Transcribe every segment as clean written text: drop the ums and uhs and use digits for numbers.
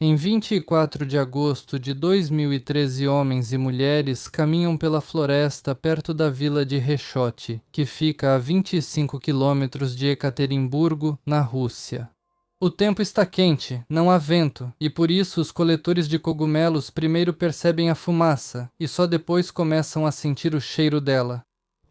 Em 24 de agosto de 2013, homens e mulheres caminham pela floresta perto da vila de Reshot, que fica a 25 quilômetros de Ekaterimburgo, na Rússia. O tempo está quente, não há vento, e por isso os coletores de cogumelos primeiro percebem a fumaça e só depois começam a sentir o cheiro dela.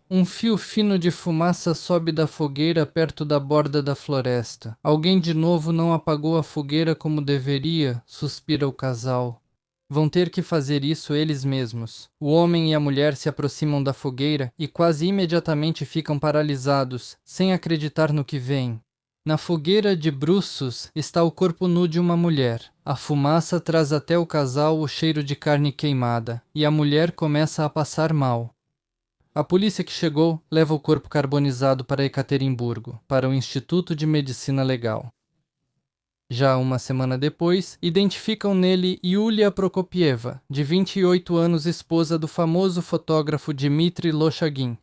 Um fio fino de fumaça sobe da fogueira perto da borda da floresta. Alguém de novo não apagou a fogueira como deveria, suspira o casal. Vão ter que fazer isso eles mesmos. O homem e a mulher se aproximam da fogueira e quase imediatamente ficam paralisados, sem acreditar no que veem. Na fogueira de bruços está o corpo nu de uma mulher. A fumaça traz até o casal o cheiro de carne queimada, e a mulher começa a passar mal. A polícia que chegou leva o corpo carbonizado para Ekaterimburgo, para o Instituto de Medicina Legal. Já uma semana depois, identificam nele Yulia Prokopieva, de 28 anos, esposa do famoso fotógrafo Dmitry Lochagin.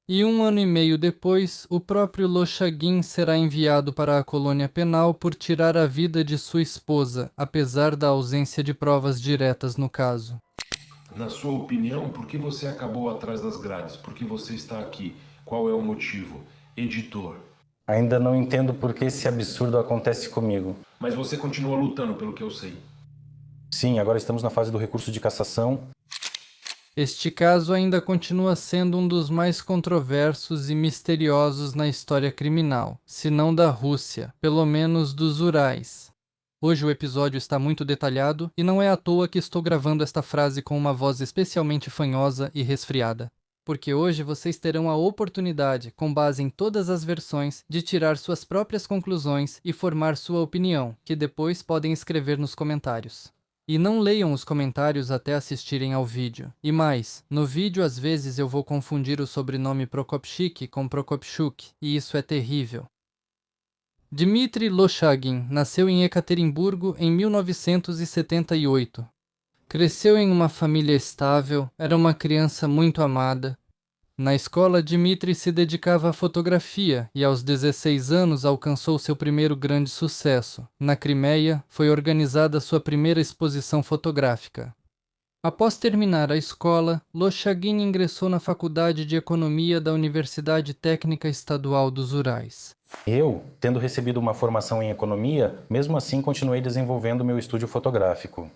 E 1 ano e meio depois, o próprio Lochagin será enviado para a colônia penal por tirar a vida de sua esposa, apesar da ausência de provas diretas no caso. Na sua opinião, por que você acabou atrás das grades? Por que você está aqui? Qual é o motivo? Editor. Ainda não entendo por que esse absurdo acontece comigo. Mas você continua lutando, pelo que eu sei. Sim, agora estamos na fase do recurso de cassação. Este caso ainda continua sendo um dos mais controversos e misteriosos na história criminal, se não da Rússia, pelo menos dos Urais. Hoje o episódio está muito detalhado e não é à toa que estou gravando esta frase com uma voz especialmente fanhosa e resfriada. Porque hoje vocês terão a oportunidade, com base em todas as versões, de tirar suas próprias conclusões e formar sua opinião, que depois podem escrever nos comentários. E não leiam os comentários até assistirem ao vídeo. E mais, no vídeo às vezes eu vou confundir o sobrenome Prokopchik com Prokopchuk, e isso é terrível. Dmitry Lochagin nasceu em Ekaterimburgo em 1978. Cresceu em uma família estável, era uma criança muito amada. Na escola, Dmitry se dedicava à fotografia e aos 16 anos alcançou seu primeiro grande sucesso. Na Crimeia, foi organizada sua primeira exposição fotográfica. Após terminar a escola, Lochagin ingressou na Faculdade de Economia da Universidade Técnica Estadual dos Urais. Eu, tendo recebido uma formação em economia, mesmo assim continuei desenvolvendo meu estúdio fotográfico.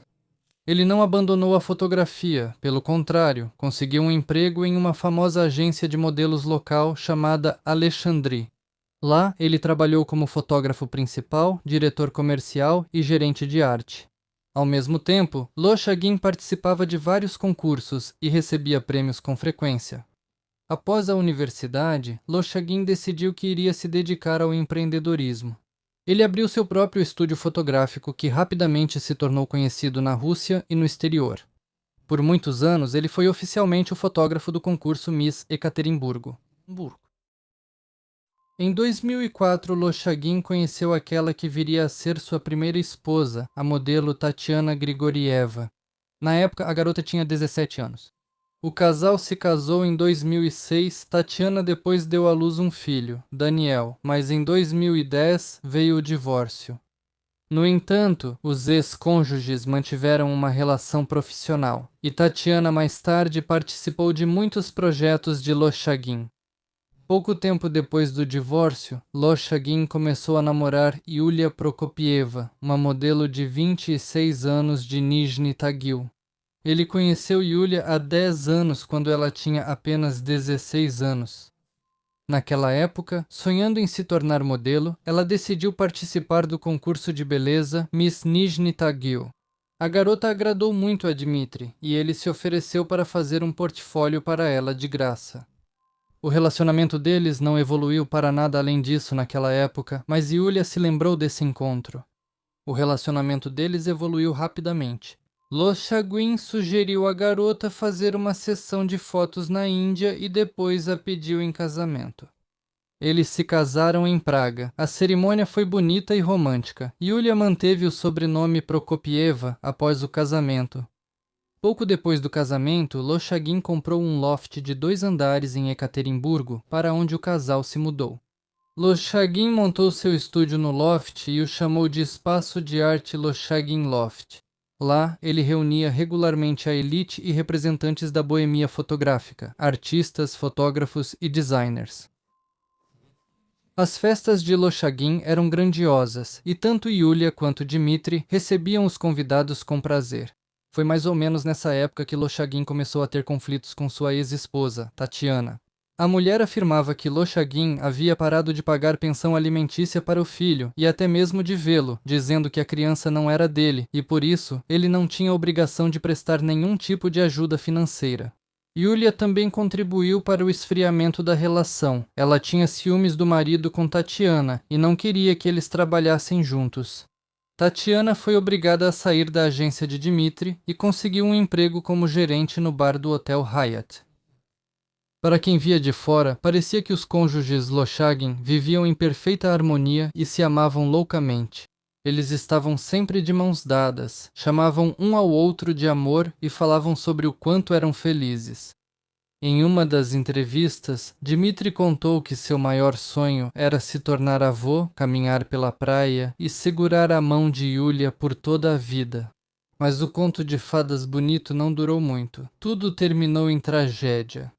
Ele não abandonou a fotografia, pelo contrário, conseguiu um emprego em uma famosa agência de modelos local chamada Alexandrie. Lá, ele trabalhou como fotógrafo principal, diretor comercial e gerente de arte. Ao mesmo tempo, Lochagin participava de vários concursos e recebia prêmios com frequência. Após a universidade, Lochagin decidiu que iria se dedicar ao empreendedorismo. Ele abriu seu próprio estúdio fotográfico que rapidamente se tornou conhecido na Rússia e no exterior. Por muitos anos, ele foi oficialmente o fotógrafo do concurso Miss Ekaterimburgo. Em 2004, Lochagin conheceu aquela que viria a ser sua primeira esposa, a modelo Tatiana Grigorieva. Na época, a garota tinha 17 anos. O casal se casou em 2006, Tatiana depois deu à luz um filho, Daniel, mas em 2010 veio o divórcio. No entanto, os ex-cônjuges mantiveram uma relação profissional, e Tatiana mais tarde participou de muitos projetos de Lochagin. Pouco tempo depois do divórcio, Lochagin começou a namorar Yulia Prokopieva, uma modelo de 26 anos de Nizhny Tagil. Ele conheceu Yulia há 10 anos, quando ela tinha apenas 16 anos. Naquela época, sonhando em se tornar modelo, ela decidiu participar do concurso de beleza Miss Nizhny Tagil. A garota agradou muito a Dmitry, e ele se ofereceu para fazer um portfólio para ela de graça. O relacionamento deles não evoluiu para nada além disso naquela época, mas Yulia se lembrou desse encontro. O relacionamento deles evoluiu rapidamente. Lochagin sugeriu à garota fazer uma sessão de fotos na Índia e depois a pediu em casamento. Eles se casaram em Praga. A cerimônia foi bonita e romântica. Yulia manteve o sobrenome Prokopieva após o casamento. Pouco depois do casamento, Lochagin comprou um loft de 2 andares em Ekaterimburgo, para onde o casal se mudou. Lochagin montou seu estúdio no Loft e o chamou de Espaço de Arte Lochagin Loft. Lá, ele reunia regularmente a elite e representantes da boemia fotográfica, artistas, fotógrafos e designers. As festas de Lochagin eram grandiosas, e tanto Yulia quanto Dmitri recebiam os convidados com prazer. Foi mais ou menos nessa época que Lochagin começou a ter conflitos com sua ex-esposa, Tatiana. A mulher afirmava que Lochagin havia parado de pagar pensão alimentícia para o filho e até mesmo de vê-lo, dizendo que a criança não era dele e, por isso, ele não tinha obrigação de prestar nenhum tipo de ajuda financeira. Yulia também contribuiu para o esfriamento da relação. Ela tinha ciúmes do marido com Tatiana e não queria que eles trabalhassem juntos. Tatiana foi obrigada a sair da agência de Dmitri e conseguiu um emprego como gerente no bar do Hotel Hyatt. Para quem via de fora, parecia que os cônjuges Lochagin viviam em perfeita harmonia e se amavam loucamente. Eles estavam sempre de mãos dadas, chamavam um ao outro de amor e falavam sobre o quanto eram felizes. Em uma das entrevistas, Dmitri contou que seu maior sonho era se tornar avô, caminhar pela praia e segurar a mão de Yulia por toda a vida. Mas o conto de fadas bonito não durou muito. Tudo terminou em tragédia.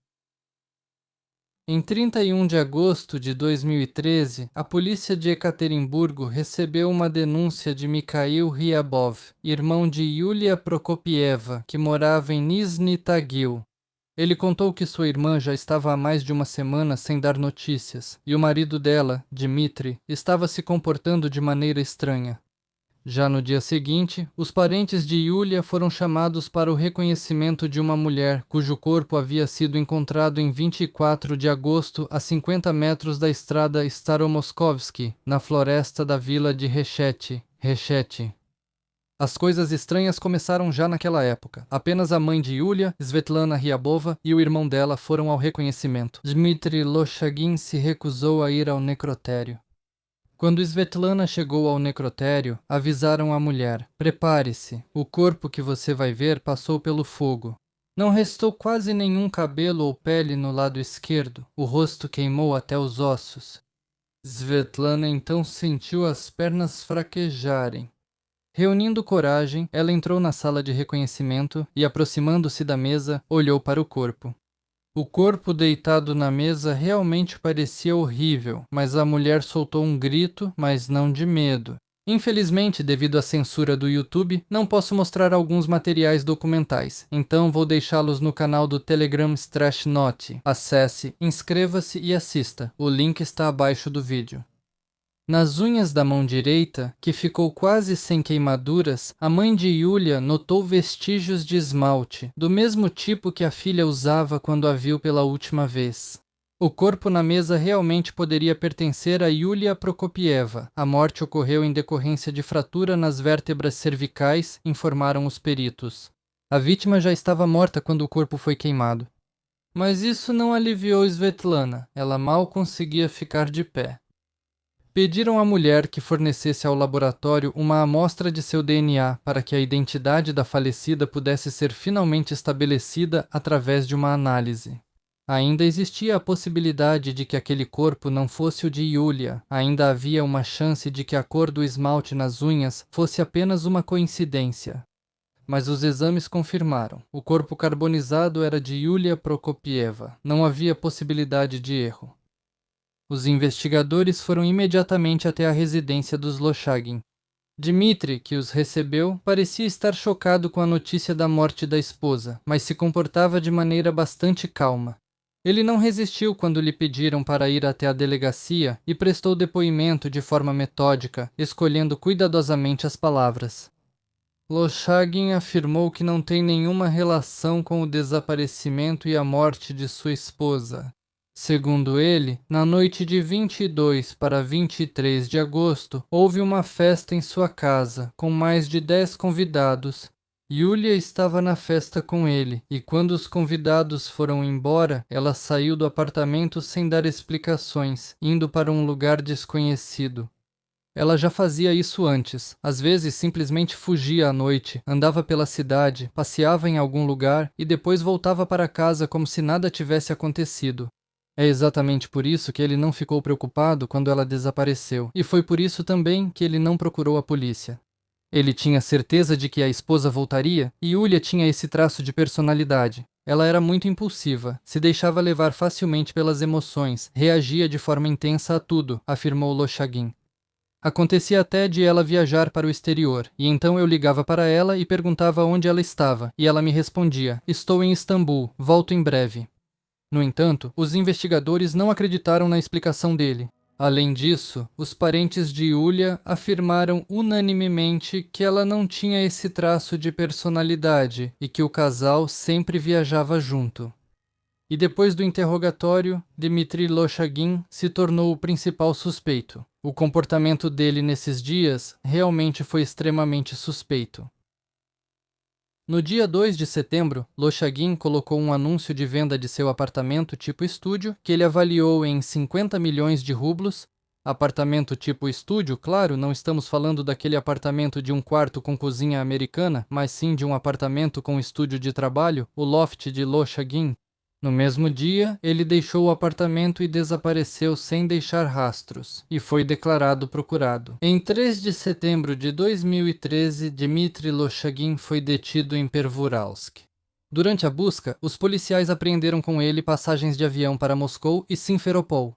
Em 31 de agosto de 2013, a polícia de Ekaterimburgo recebeu uma denúncia de Mikhail Ryabov, irmão de Yulia Prokopieva, que morava em Nizhny Tagil. Ele contou que sua irmã já estava há mais de uma semana sem dar notícias, e o marido dela, Dmitri, estava se comportando de maneira estranha. Já no dia seguinte, os parentes de Yulia foram chamados para o reconhecimento de uma mulher cujo corpo havia sido encontrado em 24 de agosto a 50 metros da estrada Staromoskovsky, na floresta da vila de Resheti. As coisas estranhas começaram já naquela época. Apenas a mãe de Yulia, Svetlana Ryabova, e o irmão dela foram ao reconhecimento. Dmitri Lochagin se recusou a ir ao necrotério. Quando Svetlana chegou ao necrotério, avisaram a mulher: "Prepare-se, o corpo que você vai ver passou pelo fogo. Não restou quase nenhum cabelo ou pele no lado esquerdo, o rosto queimou até os ossos." Svetlana então sentiu as pernas fraquejarem. Reunindo coragem, ela entrou na sala de reconhecimento e, aproximando-se da mesa, olhou para o corpo. O corpo deitado na mesa realmente parecia horrível, mas a mulher soltou um grito, mas não de medo. Infelizmente, devido à censura do YouTube, não posso mostrar alguns materiais documentais, então vou deixá-los no canal do Telegram Strash Note. Acesse, inscreva-se e assista, o link está abaixo do vídeo. Nas unhas da mão direita, que ficou quase sem queimaduras, a mãe de Yulia notou vestígios de esmalte, do mesmo tipo que a filha usava quando a viu pela última vez. O corpo na mesa realmente poderia pertencer a Yulia Prokopieva. A morte ocorreu em decorrência de fratura nas vértebras cervicais, informaram os peritos. A vítima já estava morta quando o corpo foi queimado. Mas isso não aliviou Svetlana, ela mal conseguia ficar de pé. Pediram à mulher que fornecesse ao laboratório uma amostra de seu DNA para que a identidade da falecida pudesse ser finalmente estabelecida através de uma análise. Ainda existia a possibilidade de que aquele corpo não fosse o de Yulia. Ainda havia uma chance de que a cor do esmalte nas unhas fosse apenas uma coincidência. Mas os exames confirmaram. O corpo carbonizado era de Yulia Prokopieva. Não havia possibilidade de erro. Os investigadores foram imediatamente até a residência dos Lochagin. Dmitri, que os recebeu, parecia estar chocado com a notícia da morte da esposa, mas se comportava de maneira bastante calma. Ele não resistiu quando lhe pediram para ir até a delegacia e prestou depoimento de forma metódica, escolhendo cuidadosamente as palavras. Lochagin afirmou que não tem nenhuma relação com o desaparecimento e a morte de sua esposa. Segundo ele, na noite de 22 para 23 de agosto, houve uma festa em sua casa, com mais de 10 convidados. Yulia estava na festa com ele, e quando os convidados foram embora, ela saiu do apartamento sem dar explicações, indo para um lugar desconhecido. Ela já fazia isso antes, às vezes simplesmente fugia à noite, andava pela cidade, passeava em algum lugar e depois voltava para casa como se nada tivesse acontecido. É exatamente por isso que ele não ficou preocupado quando ela desapareceu, e foi por isso também que ele não procurou a polícia. Ele tinha certeza de que a esposa voltaria, e Yulia tinha esse traço de personalidade. Ela era muito impulsiva, se deixava levar facilmente pelas emoções, reagia de forma intensa a tudo, afirmou Loshagin. Acontecia até de ela viajar para o exterior, e então eu ligava para ela e perguntava onde ela estava, e ela me respondia: "Estou em Istambul, volto em breve." No entanto, os investigadores não acreditaram na explicação dele. Além disso, os parentes de Yulia afirmaram unanimemente que ela não tinha esse traço de personalidade e que o casal sempre viajava junto. E depois do interrogatório, Dmitry Loshagin se tornou o principal suspeito. O comportamento dele nesses dias realmente foi extremamente suspeito. No dia 2 de setembro, Loshagin colocou um anúncio de venda de seu apartamento tipo estúdio, que ele avaliou em 50 milhões de rublos. Apartamento tipo estúdio, claro, não estamos falando daquele apartamento de um quarto com cozinha americana, mas sim de um apartamento com estúdio de trabalho, o loft de Loshagin. No mesmo dia, ele deixou o apartamento e desapareceu sem deixar rastros, e foi declarado procurado. Em 3 de setembro de 2013, Dmitry Loshagin foi detido em Pervouralsk. Durante a busca, os policiais apreenderam com ele passagens de avião para Moscou e Simferopol.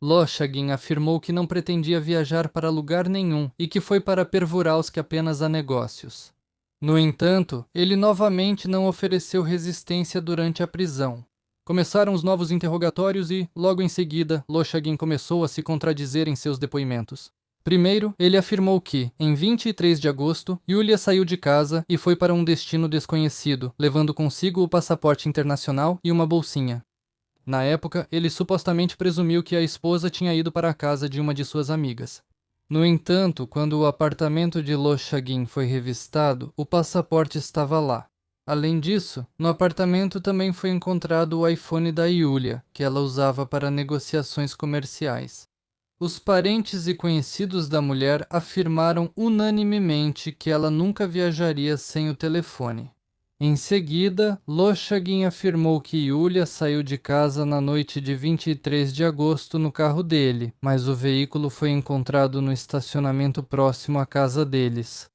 Loshagin afirmou que não pretendia viajar para lugar nenhum e que foi para Pervouralsk apenas a negócios. No entanto, ele novamente não ofereceu resistência durante a prisão. Começaram os novos interrogatórios e, logo em seguida, Loshagin começou a se contradizer em seus depoimentos. Primeiro, ele afirmou que, em 23 de agosto, Yulia saiu de casa e foi para um destino desconhecido, levando consigo o passaporte internacional e uma bolsinha. Na época, ele supostamente presumiu que a esposa tinha ido para a casa de uma de suas amigas. No entanto, quando o apartamento de Loshagin foi revistado, o passaporte estava lá. Além disso, no apartamento também foi encontrado o iPhone da Yulia, que ela usava para negociações comerciais. Os parentes e conhecidos da mulher afirmaram unanimemente que ela nunca viajaria sem o telefone. Em seguida, Loshagin afirmou que Yulia saiu de casa na noite de 23 de agosto no carro dele, mas o veículo foi encontrado no estacionamento próximo à casa deles.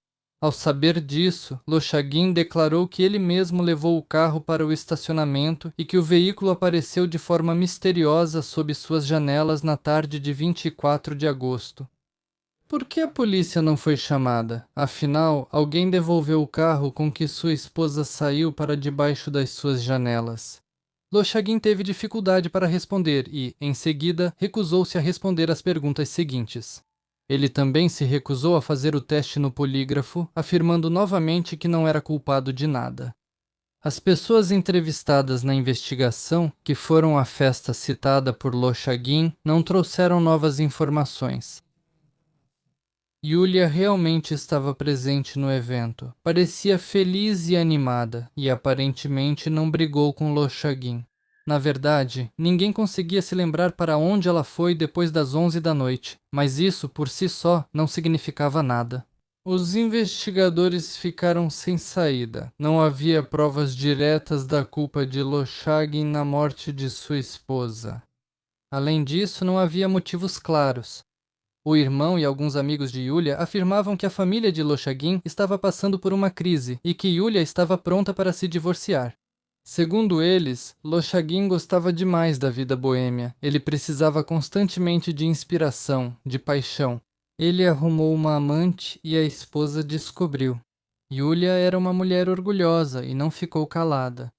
Ao saber disso, Loshagin declarou que ele mesmo levou o carro para o estacionamento e que o veículo apareceu de forma misteriosa sob suas janelas na tarde de 24 de agosto. Por que a polícia não foi chamada? Afinal, alguém devolveu o carro com que sua esposa saiu para debaixo das suas janelas. Loshagin teve dificuldade para responder e, em seguida, recusou-se a responder às perguntas seguintes. Ele também se recusou a fazer o teste no polígrafo, afirmando novamente que não era culpado de nada. As pessoas entrevistadas na investigação, que foram à festa citada por Loshagin, não trouxeram novas informações. Yulia realmente estava presente no evento. Parecia feliz e animada, e aparentemente não brigou com Loshagin. Na verdade, ninguém conseguia se lembrar para onde ela foi depois das 11 da noite, mas isso, por si só, não significava nada. Os investigadores ficaram sem saída. Não havia provas diretas da culpa de Loshagin na morte de sua esposa. Além disso, não havia motivos claros. O irmão e alguns amigos de Yulia afirmavam que a família de Loshagin estava passando por uma crise e que Yulia estava pronta para se divorciar. Segundo eles, Loshagin gostava demais da vida boêmia. Ele precisava constantemente de inspiração, de paixão. Ele arrumou uma amante e a esposa descobriu. Yulia era uma mulher orgulhosa e não ficou calada.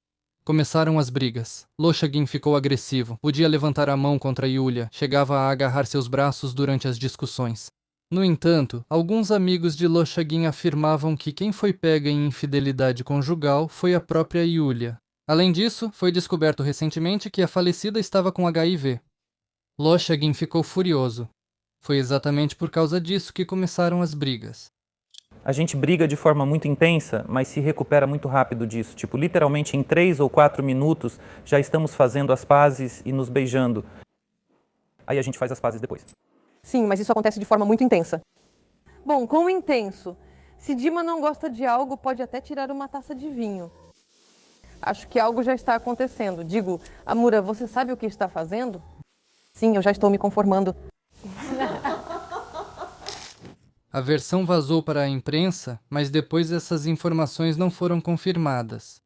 Começaram as brigas. Loshagin ficou agressivo, podia levantar a mão contra Yulia, chegava a agarrar seus braços durante as discussões. No entanto, alguns amigos de Loshagin afirmavam que quem foi pega em infidelidade conjugal foi a própria Yulia. Além disso, foi descoberto recentemente que a falecida estava com HIV. Loshagin ficou furioso. Foi exatamente por causa disso que começaram as brigas. A gente briga de forma muito intensa, mas se recupera muito rápido disso. Tipo, literalmente em 3 ou 4 minutos já estamos fazendo as pazes e nos beijando. Aí a gente faz as pazes depois. Sim, mas isso acontece de forma muito intensa. Bom, quão intenso? Se Dima não gosta de algo, pode até tirar uma taça de vinho. Acho que algo já está acontecendo. Digo, Amura, você sabe o que está fazendo? Sim, eu já estou me conformando. A versão vazou para a imprensa, mas depois essas informações não foram confirmadas.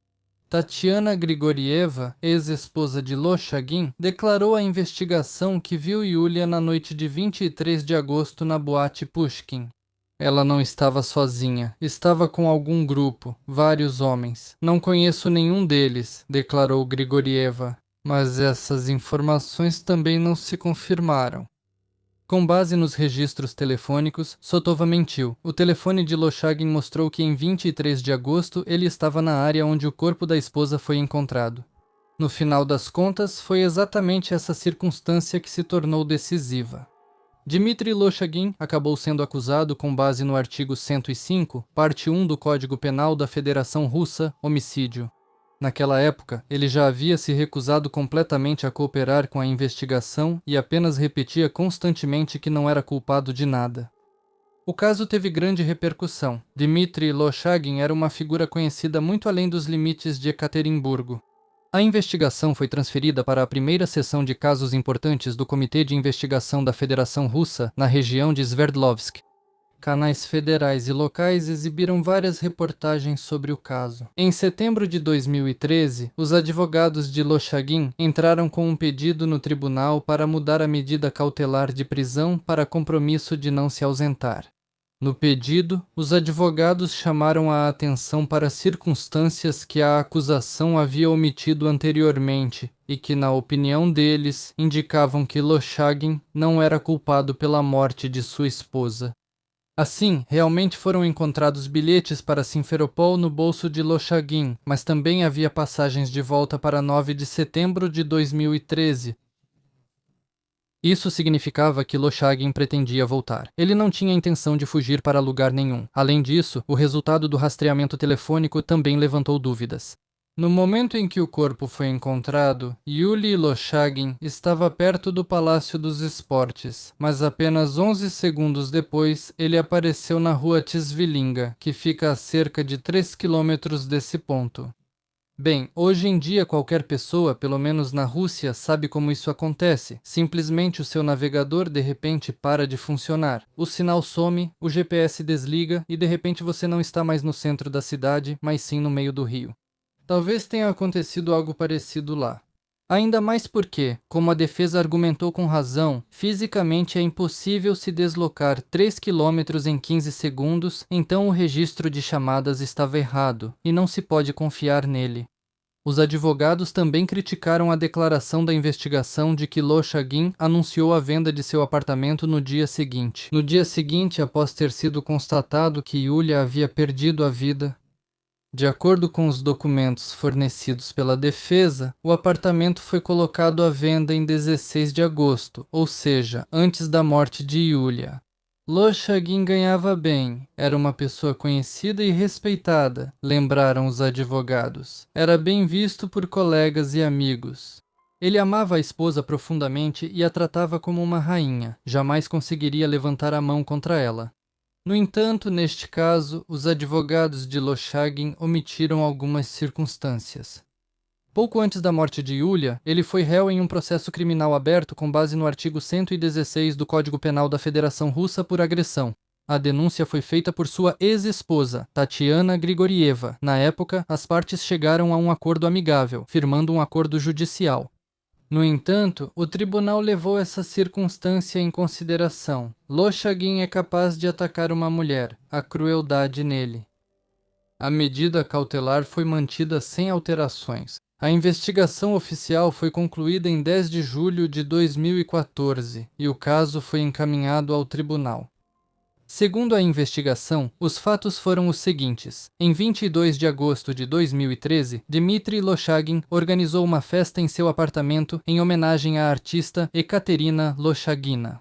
Tatiana Grigorieva, ex-esposa de Loshagin, declarou à investigação que viu Yulia na noite de 23 de agosto na boate Pushkin. Ela não estava sozinha, estava com algum grupo, vários homens. Não conheço nenhum deles, declarou Grigorieva, mas essas informações também não se confirmaram. Com base nos registros telefônicos, Sotova mentiu. O telefone de Loshagin mostrou que em 23 de agosto ele estava na área onde o corpo da esposa foi encontrado. No final das contas, foi exatamente essa circunstância que se tornou decisiva. Dmitry Loshagin acabou sendo acusado com base no artigo 105, parte 1 do Código Penal da Federação Russa, homicídio. Naquela época, ele já havia se recusado completamente a cooperar com a investigação e apenas repetia constantemente que não era culpado de nada. O caso teve grande repercussão. Dmitry Loshagin era uma figura conhecida muito além dos limites de Ekaterimburgo. A investigação foi transferida para a primeira seção de casos importantes do Comitê de Investigação da Federação Russa na região de Sverdlovsk. Canais federais e locais exibiram várias reportagens sobre o caso. Em setembro de 2013, os advogados de Loshagin entraram com um pedido no tribunal para mudar a medida cautelar de prisão para compromisso de não se ausentar. No pedido, os advogados chamaram a atenção para circunstâncias que a acusação havia omitido anteriormente e que, na opinião deles, indicavam que Loshagin não era culpado pela morte de sua esposa. Assim, realmente foram encontrados bilhetes para Simferopol no bolso de Loshagin, mas também havia passagens de volta para 9 de setembro de 2013. Isso significava que Loshagin pretendia voltar. Ele não tinha intenção de fugir para lugar nenhum. Além disso, o resultado do rastreamento telefônico também levantou dúvidas. No momento em que o corpo foi encontrado, Yuli Loshagin estava perto do Palácio dos Esportes, mas apenas 11 segundos depois ele apareceu na rua Tisvilinga, que fica a cerca de 3 quilômetros desse ponto. Bem, hoje em dia qualquer pessoa, pelo menos na Rússia, sabe como isso acontece. Simplesmente o seu navegador de repente para de funcionar. O sinal some, o GPS desliga e de repente você não está mais no centro da cidade, mas sim no meio do rio. Talvez tenha acontecido algo parecido lá. Ainda mais porque, como a defesa argumentou com razão, fisicamente é impossível se deslocar 3 km em 15 segundos, então o registro de chamadas estava errado, e não se pode confiar nele. Os advogados também criticaram a declaração da investigação de que Loshagin anunciou a venda de seu apartamento no dia seguinte. No dia seguinte, após ter sido constatado que Yulia havia perdido a vida, de acordo com os documentos fornecidos pela defesa, o apartamento foi colocado à venda em 16 de agosto, ou seja, antes da morte de Yulia. Loshagin ganhava bem, era uma pessoa conhecida e respeitada, lembraram os advogados. Era bem visto por colegas e amigos. Ele amava a esposa profundamente e a tratava como uma rainha, jamais conseguiria levantar a mão contra ela. No entanto, neste caso, os advogados de Loshagin omitiram algumas circunstâncias. Pouco antes da morte de Yulia, ele foi réu em um processo criminal aberto com base no artigo 116 do Código Penal da Federação Russa por agressão. A denúncia foi feita por sua ex-esposa, Tatiana Grigorieva. Na época, as partes chegaram a um acordo amigável, firmando um acordo judicial. No entanto, o tribunal levou essa circunstância em consideração. Loshagin é capaz de atacar uma mulher, a crueldade nele. A medida cautelar foi mantida sem alterações. A investigação oficial foi concluída em 10 de julho de 2014 e o caso foi encaminhado ao tribunal. Segundo a investigação, os fatos foram os seguintes. Em 22 de agosto de 2013, Dmitry Loshagin organizou uma festa em seu apartamento em homenagem à artista Ekaterina Loshagina.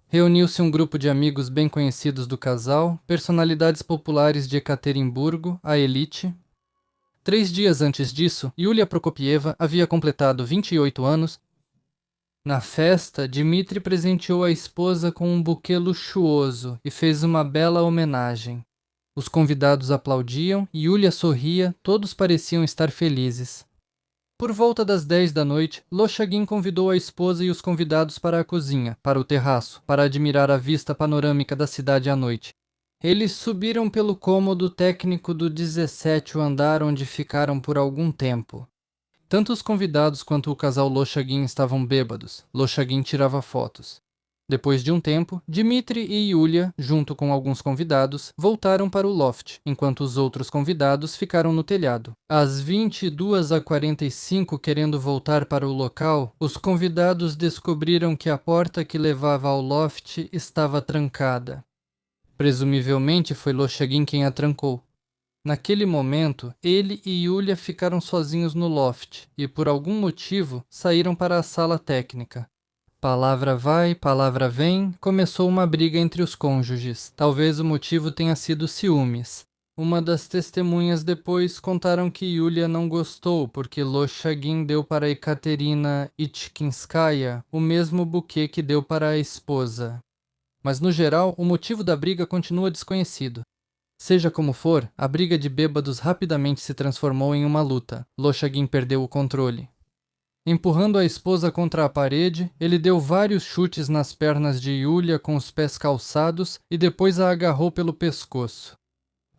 Reuniu-se um grupo de amigos bem conhecidos do casal, personalidades populares de Ekaterimburgo, a elite. 3 dias antes disso, Yulia Prokopieva havia completado 28 anos. Na festa, Dmitry presenteou a esposa com um buquê luxuoso e fez uma bela homenagem. Os convidados aplaudiam, Yulia sorria, todos pareciam estar felizes. Por volta das 10 da noite, Lochagin convidou a esposa e os convidados para a cozinha, para o terraço, para admirar a vista panorâmica da cidade à noite. Eles subiram pelo cômodo técnico do 17º andar, onde ficaram por algum tempo. Tanto os convidados quanto o casal Lochagin estavam bêbados. Lochagin tirava fotos. Depois de um tempo, Dmitri e Yulia, junto com alguns convidados, voltaram para o loft, enquanto os outros convidados ficaram no telhado. Às 22h45, querendo voltar para o local, os convidados descobriram que a porta que levava ao loft estava trancada. Presumivelmente foi Lochagin quem a trancou. Naquele momento, ele e Yulia ficaram sozinhos no loft e, por algum motivo, saíram para a sala técnica. Palavra vai, palavra vem, começou uma briga entre os cônjuges. Talvez o motivo tenha sido ciúmes. Uma das testemunhas depois contaram que Yulia não gostou porque Lochagin deu para Ekaterina Itchinskaya o mesmo buquê que deu para a esposa. Mas no geral, o motivo da briga continua desconhecido. Seja como for, a briga de bêbados rapidamente se transformou em uma luta. Lochagin perdeu o controle. Empurrando a esposa contra a parede, ele deu vários chutes nas pernas de Yulia com os pés calçados e depois a agarrou pelo pescoço.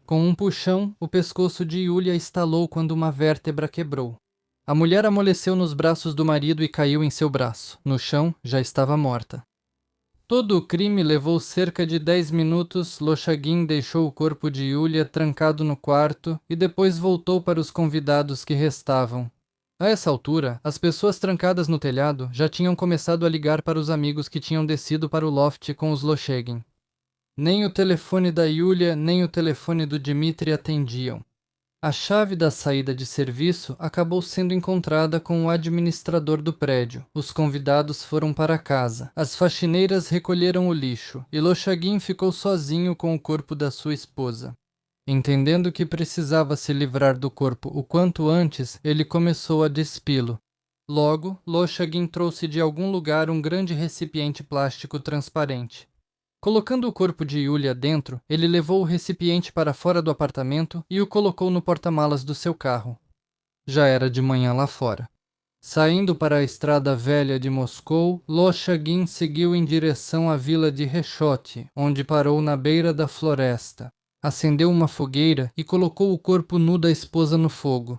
Com um puxão, o pescoço de Yulia estalou quando uma vértebra quebrou. A mulher amoleceu nos braços do marido e caiu em seu braço. No chão, já estava morta. Todo o crime levou cerca de 10 minutos. Lochagin deixou o corpo de Yulia trancado no quarto e depois voltou para os convidados que restavam. A essa altura, as pessoas trancadas no telhado já tinham começado a ligar para os amigos que tinham descido para o loft com os Lochagin. Nem o telefone da Yulia, nem o telefone do Dmitri atendiam. A chave da saída de serviço acabou sendo encontrada com o administrador do prédio. Os convidados foram para casa. As faxineiras recolheram o lixo e Lochagin ficou sozinho com o corpo da sua esposa. Entendendo que precisava se livrar do corpo o quanto antes, ele começou a despi-lo. Logo, Lochagin trouxe de algum lugar um grande recipiente plástico transparente. Colocando o corpo de Yulia dentro, ele levou o recipiente para fora do apartamento e o colocou no porta-malas do seu carro. Já era de manhã lá fora. Saindo para a estrada velha de Moscou, Lochagin seguiu em direção à vila de Reshot, onde parou na beira da floresta. Acendeu uma fogueira e colocou o corpo nu da esposa no fogo.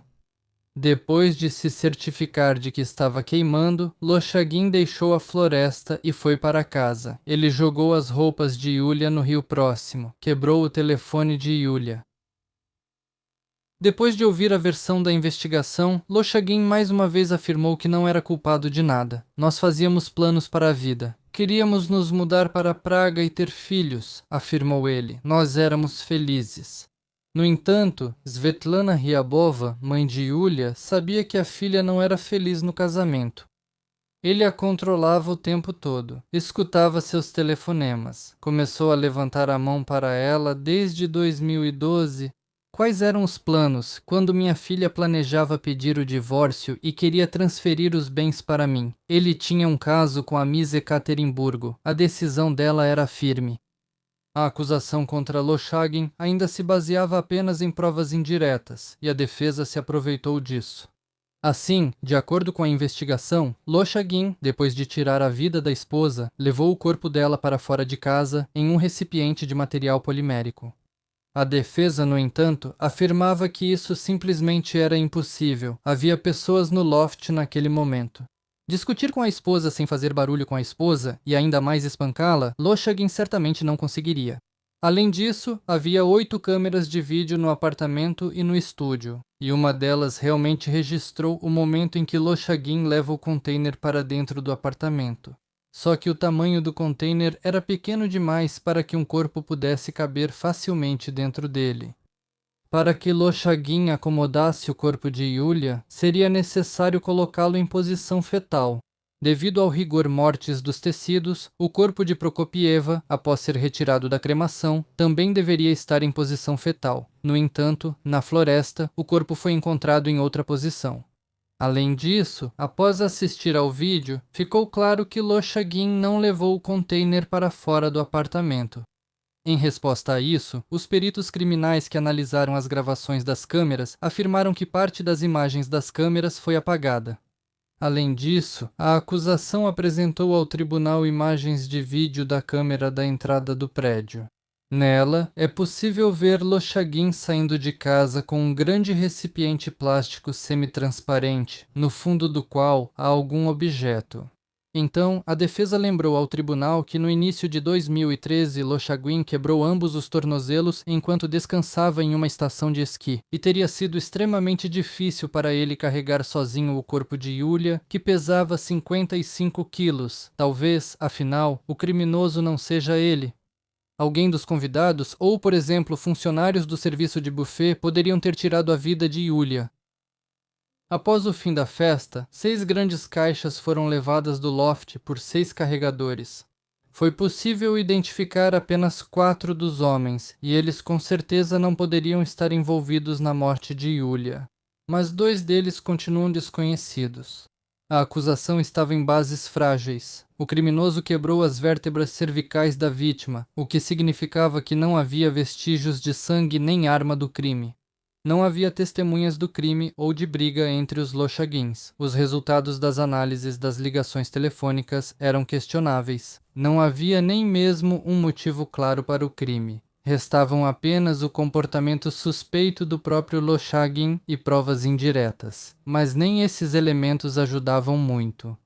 Depois de se certificar de que estava queimando, Lochagin deixou a floresta e foi para casa. Ele jogou as roupas de Yulia no rio próximo, quebrou o telefone de Yulia. Depois de ouvir a versão da investigação, Lochagin mais uma vez afirmou que não era culpado de nada. Nós fazíamos planos para a vida. Queríamos nos mudar para Praga e ter filhos, afirmou ele. Nós éramos felizes. No entanto, Svetlana Ryabova, mãe de Yulia, sabia que a filha não era feliz no casamento. Ele a controlava o tempo todo, escutava seus telefonemas, começou a levantar a mão para ela desde 2012. Quais eram os planos quando minha filha planejava pedir o divórcio e queria transferir os bens para mim? Ele tinha um caso com a Miss Ekaterimburgo. A decisão dela era firme. A acusação contra Lochagin ainda se baseava apenas em provas indiretas, e a defesa se aproveitou disso. Assim, de acordo com a investigação, Lochagin, depois de tirar a vida da esposa, levou o corpo dela para fora de casa em um recipiente de material polimérico. A defesa, no entanto, afirmava que isso simplesmente era impossível. Havia pessoas no loft naquele momento. Discutir com a esposa sem fazer barulho com a esposa, e ainda mais espancá-la, Lochagin certamente não conseguiria. Além disso, havia 8 câmeras de vídeo no apartamento e no estúdio, e uma delas realmente registrou o momento em que Lochagin leva o container para dentro do apartamento. Só que o tamanho do container era pequeno demais para que um corpo pudesse caber facilmente dentro dele. Para que Lochagin acomodasse o corpo de Yulia, seria necessário colocá-lo em posição fetal. Devido ao rigor mortis dos tecidos, o corpo de Prokopieva, após ser retirado da cremação, também deveria estar em posição fetal. No entanto, na floresta, o corpo foi encontrado em outra posição. Além disso, após assistir ao vídeo, ficou claro que Lochagin não levou o container para fora do apartamento. Em resposta a isso, os peritos criminais que analisaram as gravações das câmeras afirmaram que parte das imagens das câmeras foi apagada. Além disso, a acusação apresentou ao tribunal imagens de vídeo da câmera da entrada do prédio. Nela, é possível ver Lochagin saindo de casa com um grande recipiente plástico semi-transparente, no fundo do qual há algum objeto. Então, a defesa lembrou ao tribunal que no início de 2013 Lochagin quebrou ambos os tornozelos enquanto descansava em uma estação de esqui, e teria sido extremamente difícil para ele carregar sozinho o corpo de Yulia, que pesava 55 quilos. Talvez, afinal, o criminoso não seja ele. Alguém dos convidados, ou por exemplo funcionários do serviço de buffet, poderiam ter tirado a vida de Yulia. Após o fim da festa, 6 grandes caixas foram levadas do loft por 6 carregadores. Foi possível identificar apenas 4 dos homens, e eles com certeza não poderiam estar envolvidos na morte de Yulia. Mas 2 deles continuam desconhecidos. A acusação estava em bases frágeis. O criminoso quebrou as vértebras cervicais da vítima, o que significava que não havia vestígios de sangue nem arma do crime. Não havia testemunhas do crime ou de briga entre os Lochagins. Os resultados das análises das ligações telefônicas eram questionáveis. Não havia nem mesmo um motivo claro para o crime. Restavam apenas o comportamento suspeito do próprio Lochagin e provas indiretas. Mas nem esses elementos ajudavam muito.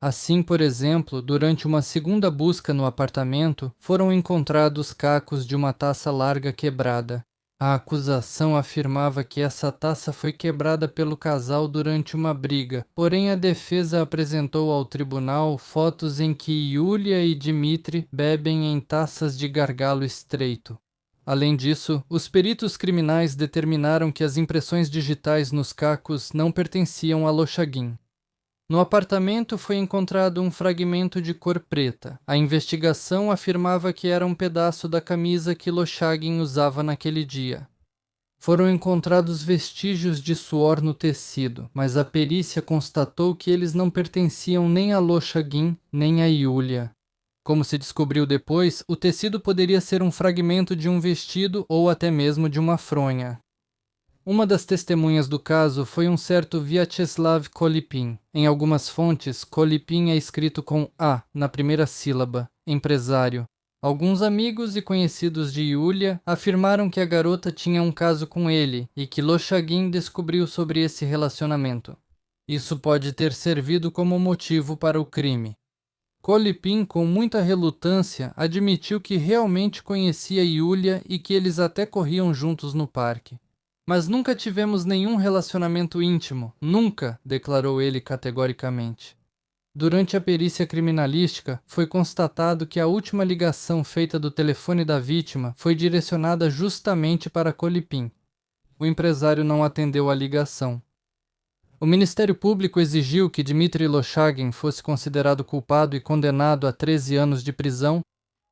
Assim, por exemplo, durante uma segunda busca no apartamento, foram encontrados cacos de uma taça larga quebrada. A acusação afirmava que essa taça foi quebrada pelo casal durante uma briga, porém a defesa apresentou ao tribunal fotos em que Yulia e Dmitry bebem em taças de gargalo estreito. Além disso, os peritos criminais determinaram que as impressões digitais nos cacos não pertenciam a Lochagin. No apartamento foi encontrado um fragmento de cor preta. A investigação afirmava que era um pedaço da camisa que Lochagin usava naquele dia. Foram encontrados vestígios de suor no tecido, mas a perícia constatou que eles não pertenciam nem a Lochagin nem a Yulia. Como se descobriu depois, o tecido poderia ser um fragmento de um vestido ou até mesmo de uma fronha. Uma das testemunhas do caso foi um certo Vyacheslav Kolipin. Em algumas fontes, Kolipin é escrito com A na primeira sílaba, empresário. Alguns amigos e conhecidos de Yulia afirmaram que a garota tinha um caso com ele e que Lochagin descobriu sobre esse relacionamento. Isso pode ter servido como motivo para o crime. Kolipin, com muita relutância, admitiu que realmente conhecia Yulia e que eles até corriam juntos no parque. Mas nunca tivemos nenhum relacionamento íntimo, nunca, declarou ele categoricamente. Durante a perícia criminalística, foi constatado que a última ligação feita do telefone da vítima foi direcionada justamente para Kolipin. O empresário não atendeu a ligação. O Ministério Público exigiu que Dmitry Lochagin fosse considerado culpado e condenado a 13 anos de prisão.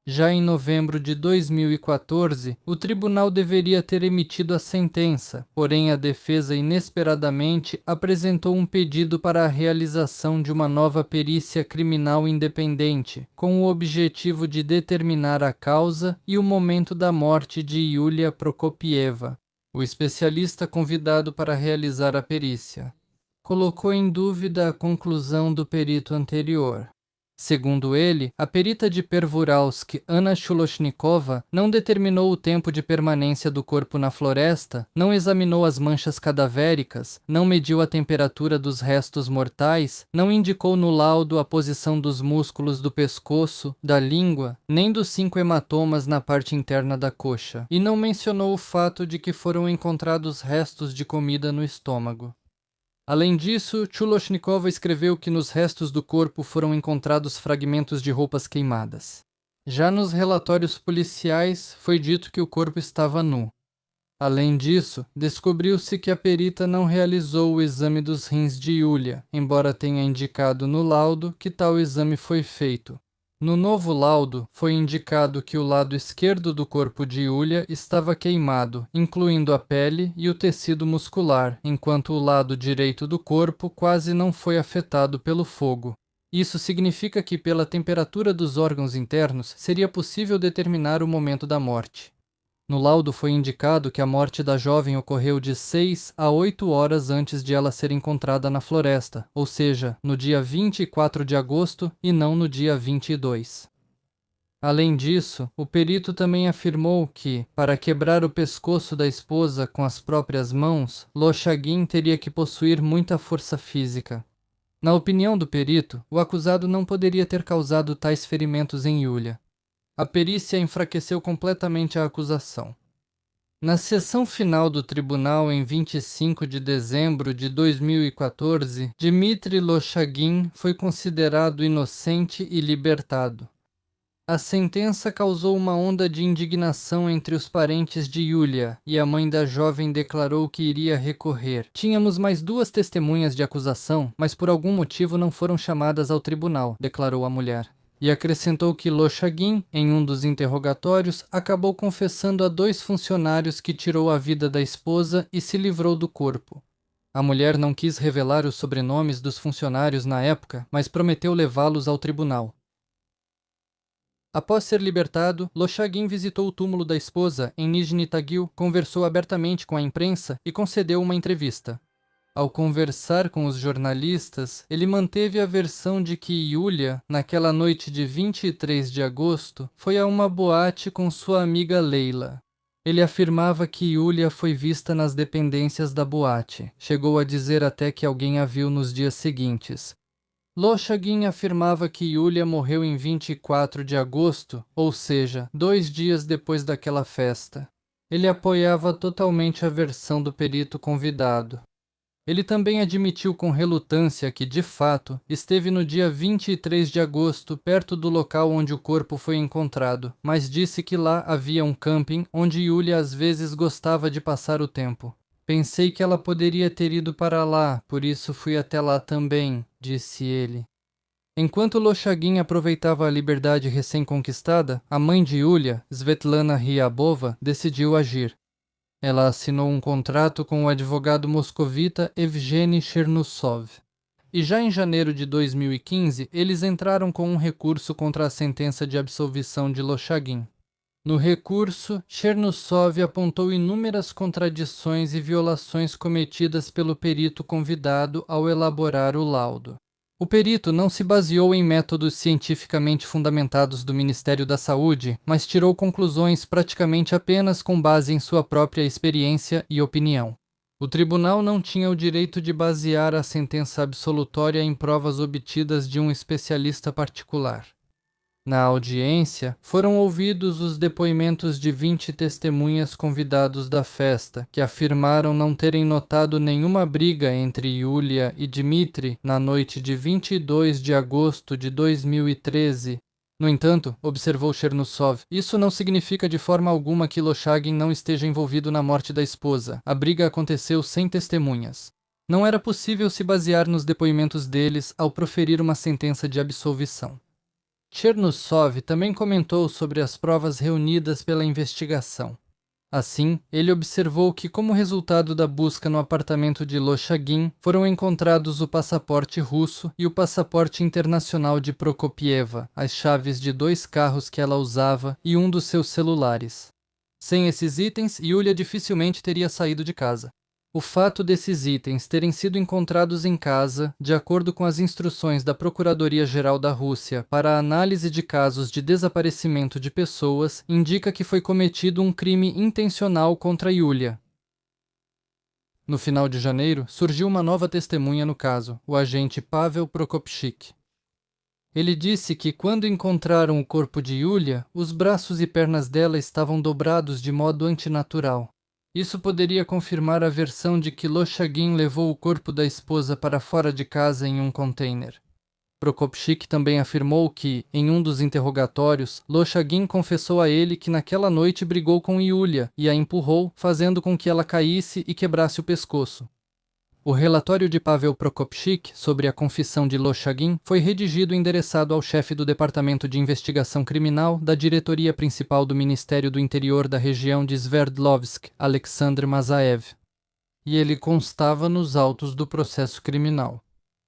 Já em novembro de 2014, o tribunal deveria ter emitido a sentença, porém a defesa inesperadamente apresentou um pedido para a realização de uma nova perícia criminal independente, com o objetivo de determinar a causa e o momento da morte de Yulia Prokopieva. O especialista convidado para realizar a perícia colocou em dúvida a conclusão do perito anterior. Segundo ele, a perita de Pervuralsk, Anna Shuloshnikova, não determinou o tempo de permanência do corpo na floresta, não examinou as manchas cadavéricas, não mediu a temperatura dos restos mortais, não indicou no laudo a posição dos músculos do pescoço, da língua, nem dos 5 hematomas na parte interna da coxa, e não mencionou o fato de que foram encontrados restos de comida no estômago. Além disso, Shuloshnikova escreveu que nos restos do corpo foram encontrados fragmentos de roupas queimadas. Já nos relatórios policiais, foi dito que o corpo estava nu. Além disso, descobriu-se que a perita não realizou o exame dos rins de Yulia, embora tenha indicado no laudo que tal exame foi feito. No novo laudo, foi indicado que o lado esquerdo do corpo de Yulia estava queimado, incluindo a pele e o tecido muscular, enquanto o lado direito do corpo quase não foi afetado pelo fogo. Isso significa que, pela temperatura dos órgãos internos, seria possível determinar o momento da morte. No laudo foi indicado que a morte da jovem ocorreu de 6 a 8 horas antes de ela ser encontrada na floresta, ou seja, no dia 24 de agosto e não no dia 22. Além disso, o perito também afirmou que, para quebrar o pescoço da esposa com as próprias mãos, Lochagin teria que possuir muita força física. Na opinião do perito, o acusado não poderia ter causado tais ferimentos em Yulia. A perícia enfraqueceu completamente a acusação. Na sessão final do tribunal em 25 de dezembro de 2014, Dmitry Lochagin foi considerado inocente e libertado. A sentença causou uma onda de indignação entre os parentes de Yulia, e a mãe da jovem declarou que iria recorrer. Tínhamos mais 2 testemunhas de acusação, mas por algum motivo não foram chamadas ao tribunal, declarou a mulher. E acrescentou que Lochagin, em um dos interrogatórios, acabou confessando a 2 funcionários que tirou a vida da esposa e se livrou do corpo. A mulher não quis revelar os sobrenomes dos funcionários na época, mas prometeu levá-los ao tribunal. Após ser libertado, Lochagin visitou o túmulo da esposa em Nizhny Tagil, conversou abertamente com a imprensa e concedeu uma entrevista. Ao conversar com os jornalistas, ele manteve a versão de que Yulia, naquela noite de 23 de agosto, foi a uma boate com sua amiga Leila. Ele afirmava que Yulia foi vista nas dependências da boate. Chegou a dizer até que alguém a viu nos dias seguintes. Lochagin afirmava que Yulia morreu em 24 de agosto, ou seja, 2 dias depois daquela festa. Ele apoiava totalmente a versão do perito convidado. Ele também admitiu com relutância que, de fato, esteve no dia 23 de agosto perto do local onde o corpo foi encontrado, mas disse que lá havia um camping onde Yulia às vezes gostava de passar o tempo. Pensei que ela poderia ter ido para lá, por isso fui até lá também, disse ele. Enquanto Lochagin aproveitava a liberdade recém-conquistada, a mãe de Yulia, Svetlana Ryabova, decidiu agir. Ela assinou um contrato com o advogado moscovita Evgeny Chernusov. E já em janeiro de 2015, eles entraram com um recurso contra a sentença de absolvição de Lochagin. No recurso, Chernusov apontou inúmeras contradições e violações cometidas pelo perito convidado ao elaborar o laudo. O perito não se baseou em métodos cientificamente fundamentados do Ministério da Saúde, mas tirou conclusões praticamente apenas com base em sua própria experiência e opinião. O tribunal não tinha o direito de basear a sentença absolutória em provas obtidas de um especialista particular. Na audiência, foram ouvidos os depoimentos de 20 testemunhas convidados da festa, que afirmaram não terem notado nenhuma briga entre Yulia e Dmitry na noite de 22 de agosto de 2013. No entanto, observou Chernusov, isso não significa de forma alguma que Lochagin não esteja envolvido na morte da esposa. A briga aconteceu sem testemunhas. Não era possível se basear nos depoimentos deles ao proferir uma sentença de absolvição. Chernusov também comentou sobre as provas reunidas pela investigação. Assim, ele observou que, como resultado da busca no apartamento de Lochagin, foram encontrados o passaporte russo e o passaporte internacional de Prokopieva, as chaves de 2 carros que ela usava e um dos seus celulares. Sem esses itens, Yulia dificilmente teria saído de casa. O fato desses itens terem sido encontrados em casa, de acordo com as instruções da Procuradoria-Geral da Rússia para a análise de casos de desaparecimento de pessoas, indica que foi cometido um crime intencional contra Yulia. No final de janeiro, surgiu uma nova testemunha no caso, o agente Pavel Prokopchik. Ele disse que, quando encontraram o corpo de Yulia, os braços e pernas dela estavam dobrados de modo antinatural. Isso poderia confirmar a versão de que Lochagin levou o corpo da esposa para fora de casa em um container. Prokopchik também afirmou que, em um dos interrogatórios, Lochagin confessou a ele que naquela noite brigou com Yulia e a empurrou, fazendo com que ela caísse e quebrasse o pescoço. O relatório de Pavel Prokopchik sobre a confissão de Lochagin foi redigido e endereçado ao chefe do Departamento de Investigação Criminal da Diretoria Principal do Ministério do Interior da região de Sverdlovsk, Alexandr Mazaev. E ele constava nos autos do processo criminal.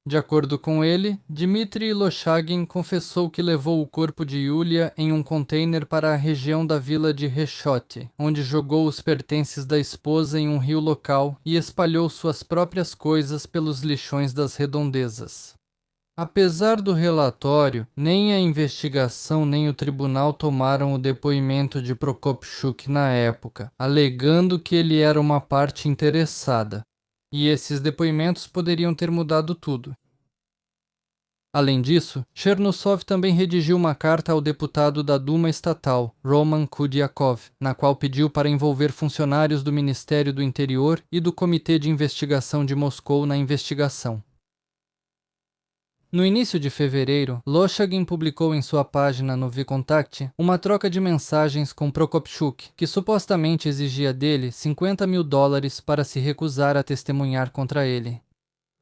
De acordo com ele, Dmitry Loshagin confessou que levou o corpo de Yulia em um container para a região da vila de Reshote, onde jogou os pertences da esposa em um rio local e espalhou suas próprias coisas pelos lixões das redondezas. Apesar do relatório, nem a investigação nem o tribunal tomaram o depoimento de Prokopchuk na época, alegando que ele era uma parte interessada. E esses depoimentos poderiam ter mudado tudo. Além disso, Chernousov também redigiu uma carta ao deputado da Duma estatal, Roman Kudyakov, na qual pediu para envolver funcionários do Ministério do Interior e do Comitê de Investigação de Moscou na investigação. No início de fevereiro, Loshagin publicou em sua página no VKontakte uma troca de mensagens com Prokopchuk, que supostamente exigia dele $50.000 para se recusar a testemunhar contra ele.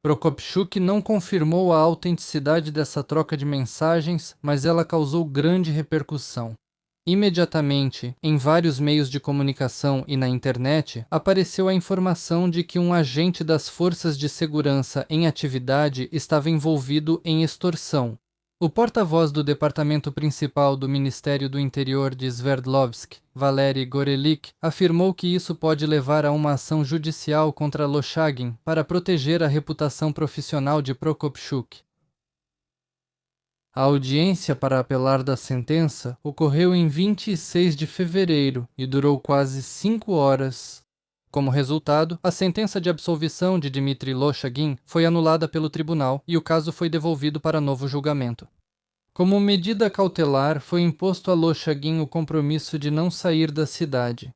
Prokopchuk não confirmou a autenticidade dessa troca de mensagens, mas ela causou grande repercussão. Imediatamente, em vários meios de comunicação e na internet, apareceu a informação de que um agente das forças de segurança em atividade estava envolvido em extorsão. O porta-voz do departamento principal do Ministério do Interior de Sverdlovsk, Valery Gorelik, afirmou que isso pode levar a uma ação judicial contra Loshagin para proteger a reputação profissional de Prokopchuk. A audiência para apelar da sentença ocorreu em 26 de fevereiro e durou quase 5 horas. Como resultado, a sentença de absolvição de Dmitry Loshagin foi anulada pelo tribunal e o caso foi devolvido para novo julgamento. Como medida cautelar, foi imposto a Loshagin o compromisso de não sair da cidade.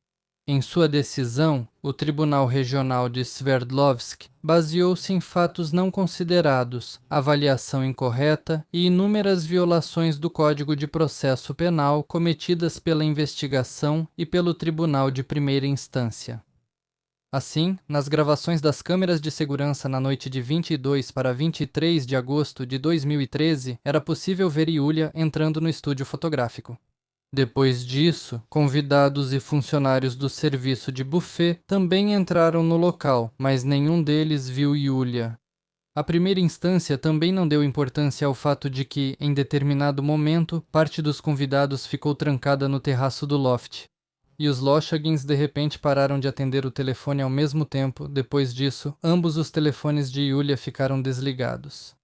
Em sua decisão, o Tribunal Regional de Sverdlovsk baseou-se em fatos não considerados, avaliação incorreta e inúmeras violações do Código de Processo Penal cometidas pela investigação e pelo Tribunal de Primeira Instância. Assim, nas gravações das câmeras de segurança na noite de 22 para 23 de agosto de 2013, era possível ver Yulia entrando no estúdio fotográfico. Depois disso, convidados e funcionários do serviço de buffet também entraram no local, mas nenhum deles viu Yulia. A primeira instância também não deu importância ao fato de que, em determinado momento, parte dos convidados ficou trancada no terraço do loft. E os Loshagins de repente pararam de atender o telefone ao mesmo tempo. Depois disso, ambos os telefones de Yulia ficaram desligados.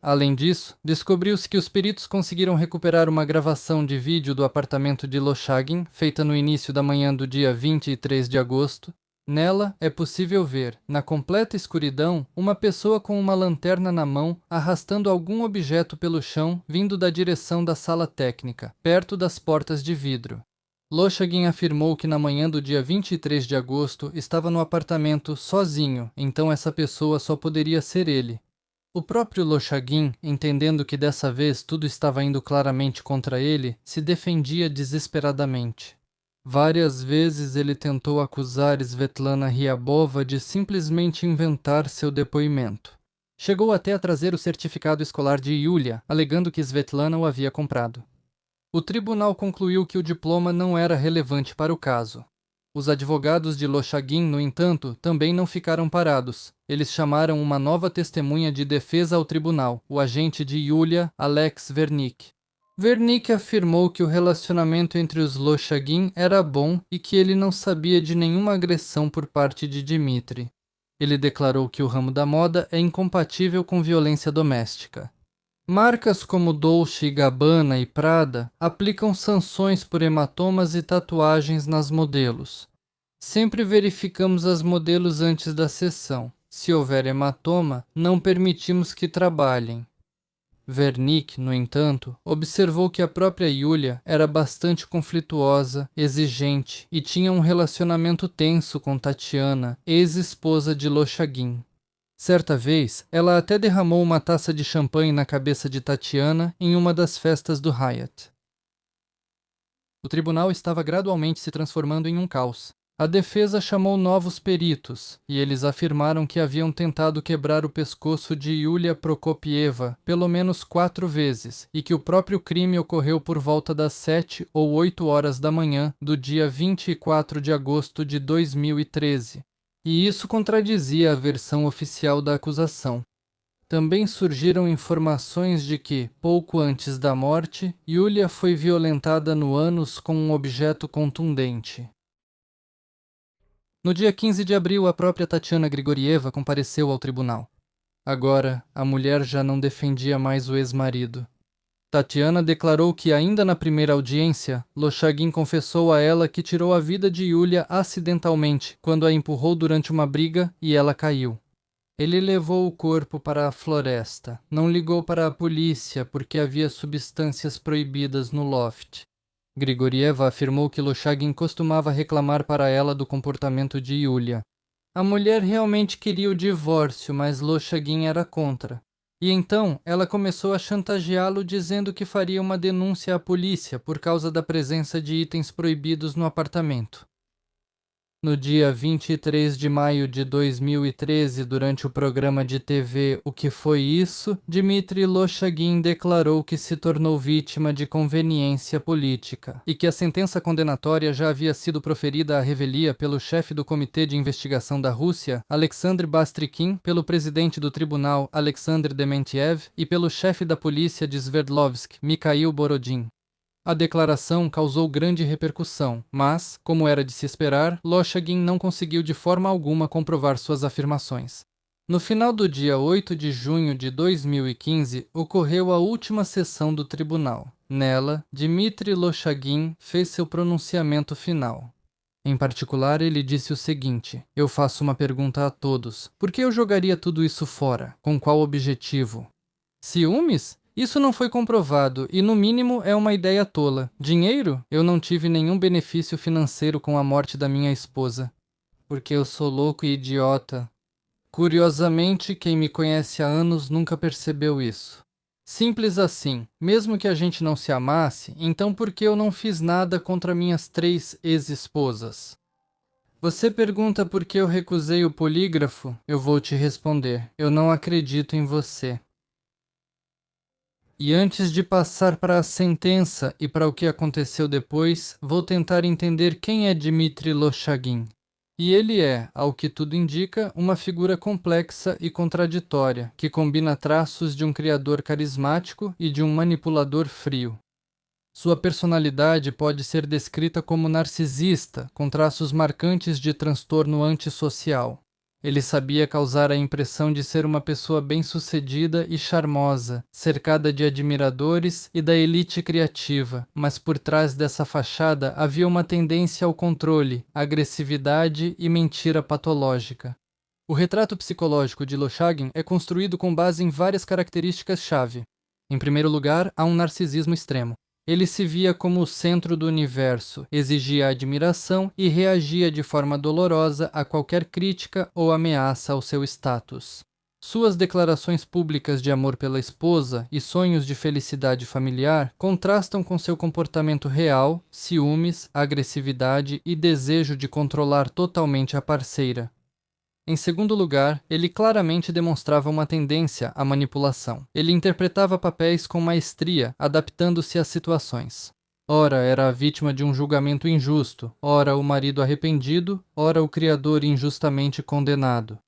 Além disso, descobriu-se que os peritos conseguiram recuperar uma gravação de vídeo do apartamento de Loshagin, feita no início da manhã do dia 23 de agosto. Nela, é possível ver, na completa escuridão, uma pessoa com uma lanterna na mão, arrastando algum objeto pelo chão, vindo da direção da sala técnica, perto das portas de vidro. Loshagin afirmou que na manhã do dia 23 de agosto estava no apartamento sozinho, então essa pessoa só poderia ser ele. O próprio Loshagin, entendendo que dessa vez tudo estava indo claramente contra ele, se defendia desesperadamente. Várias vezes ele tentou acusar Svetlana Ryabova de simplesmente inventar seu depoimento. Chegou até a trazer o certificado escolar de Yulia, alegando que Svetlana o havia comprado. O tribunal concluiu que o diploma não era relevante para o caso. Os advogados de Loshagin, no entanto, também não ficaram parados. Eles chamaram uma nova testemunha de defesa ao tribunal, o agente de Yulia, Alex Vernik. Vernik afirmou que o relacionamento entre os Loshagin era bom e que ele não sabia de nenhuma agressão por parte de Dmitry. Ele declarou que o ramo da moda é incompatível com violência doméstica. Marcas como Dolce & Gabbana e Prada aplicam sanções por hematomas e tatuagens nas modelos. Sempre verificamos as modelos antes da sessão. Se houver hematoma, não permitimos que trabalhem. Vernik, no entanto, observou que a própria Yulia era bastante conflituosa, exigente e tinha um relacionamento tenso com Tatiana, ex-esposa de Loshagin. Certa vez, ela até derramou uma taça de champanhe na cabeça de Tatiana em uma das festas do Hyatt. O tribunal estava gradualmente se transformando em um caos. A defesa chamou novos peritos, e eles afirmaram que haviam tentado quebrar o pescoço de Yulia Prokopieva pelo menos 4 vezes, e que o próprio crime ocorreu por volta das 7 ou 8 horas da manhã do dia 24 de agosto de 2013. E isso contradizia a versão oficial da acusação. Também surgiram informações de que, pouco antes da morte, Yulia foi violentada no ânus com um objeto contundente. No dia 15 de abril, a própria Tatiana Grigorieva compareceu ao tribunal. Agora, a mulher já não defendia mais o ex-marido. Tatiana declarou que, ainda na primeira audiência, Lochagin confessou a ela que tirou a vida de Yulia acidentalmente, quando a empurrou durante uma briga e ela caiu. Ele levou o corpo para a floresta. Não ligou para a polícia porque havia substâncias proibidas no loft. Grigorieva afirmou que Lochagin costumava reclamar para ela do comportamento de Yulia. A mulher realmente queria o divórcio, mas Lochagin era contra. E então ela começou a chantageá-lo dizendo que faria uma denúncia à polícia por causa da presença de itens proibidos no apartamento. No dia 23 de maio de 2013, durante o programa de TV O Que Foi Isso?, Dmitry Lochagin declarou que se tornou vítima de conveniência política e que a sentença condenatória já havia sido proferida à revelia pelo chefe do Comitê de Investigação da Rússia, Alexander Bastrikin, pelo presidente do tribunal, Alexander Dementiev, e pelo chefe da polícia de Sverdlovsk, Mikhail Borodin. A declaração causou grande repercussão, mas, como era de se esperar, Lochagin não conseguiu de forma alguma comprovar suas afirmações. No final do dia 8 de junho de 2015, ocorreu a última sessão do tribunal. Nela, Dmitry Lochagin fez seu pronunciamento final. Em particular, ele disse o seguinte: "Eu faço uma pergunta a todos. Por que eu jogaria tudo isso fora? Com qual objetivo? Ciúmes? Isso não foi comprovado e, no mínimo, é uma ideia tola. Dinheiro? Eu não tive nenhum benefício financeiro com a morte da minha esposa. Porque eu sou louco e idiota. Curiosamente, quem me conhece há anos nunca percebeu isso. Simples assim. Mesmo que a gente não se amasse, então por que eu não fiz nada contra minhas 3 ex-esposas? Você pergunta por que eu recusei o polígrafo? Eu vou te responder. Eu não acredito em você. E antes de passar para a sentença e para o que aconteceu depois, vou tentar entender quem é Dmitry Lochagin. E ele é, ao que tudo indica, uma figura complexa e contraditória, que combina traços de um criador carismático e de um manipulador frio. Sua personalidade pode ser descrita como narcisista, com traços marcantes de transtorno antissocial. Ele sabia causar a impressão de ser uma pessoa bem-sucedida e charmosa, cercada de admiradores e da elite criativa, mas por trás dessa fachada havia uma tendência ao controle, agressividade e mentira patológica. O retrato psicológico de Lochagin é construído com base em várias características-chave. Em primeiro lugar, há um narcisismo extremo. Ele se via como o centro do universo, exigia admiração e reagia de forma dolorosa a qualquer crítica ou ameaça ao seu status. Suas declarações públicas de amor pela esposa e sonhos de felicidade familiar contrastam com seu comportamento real, ciúmes, agressividade e desejo de controlar totalmente a parceira. Em segundo lugar, ele claramente demonstrava uma tendência à manipulação. Ele interpretava papéis com maestria, adaptando-se às situações. Ora era a vítima de um julgamento injusto, ora o marido arrependido, ora o criador injustamente condenado.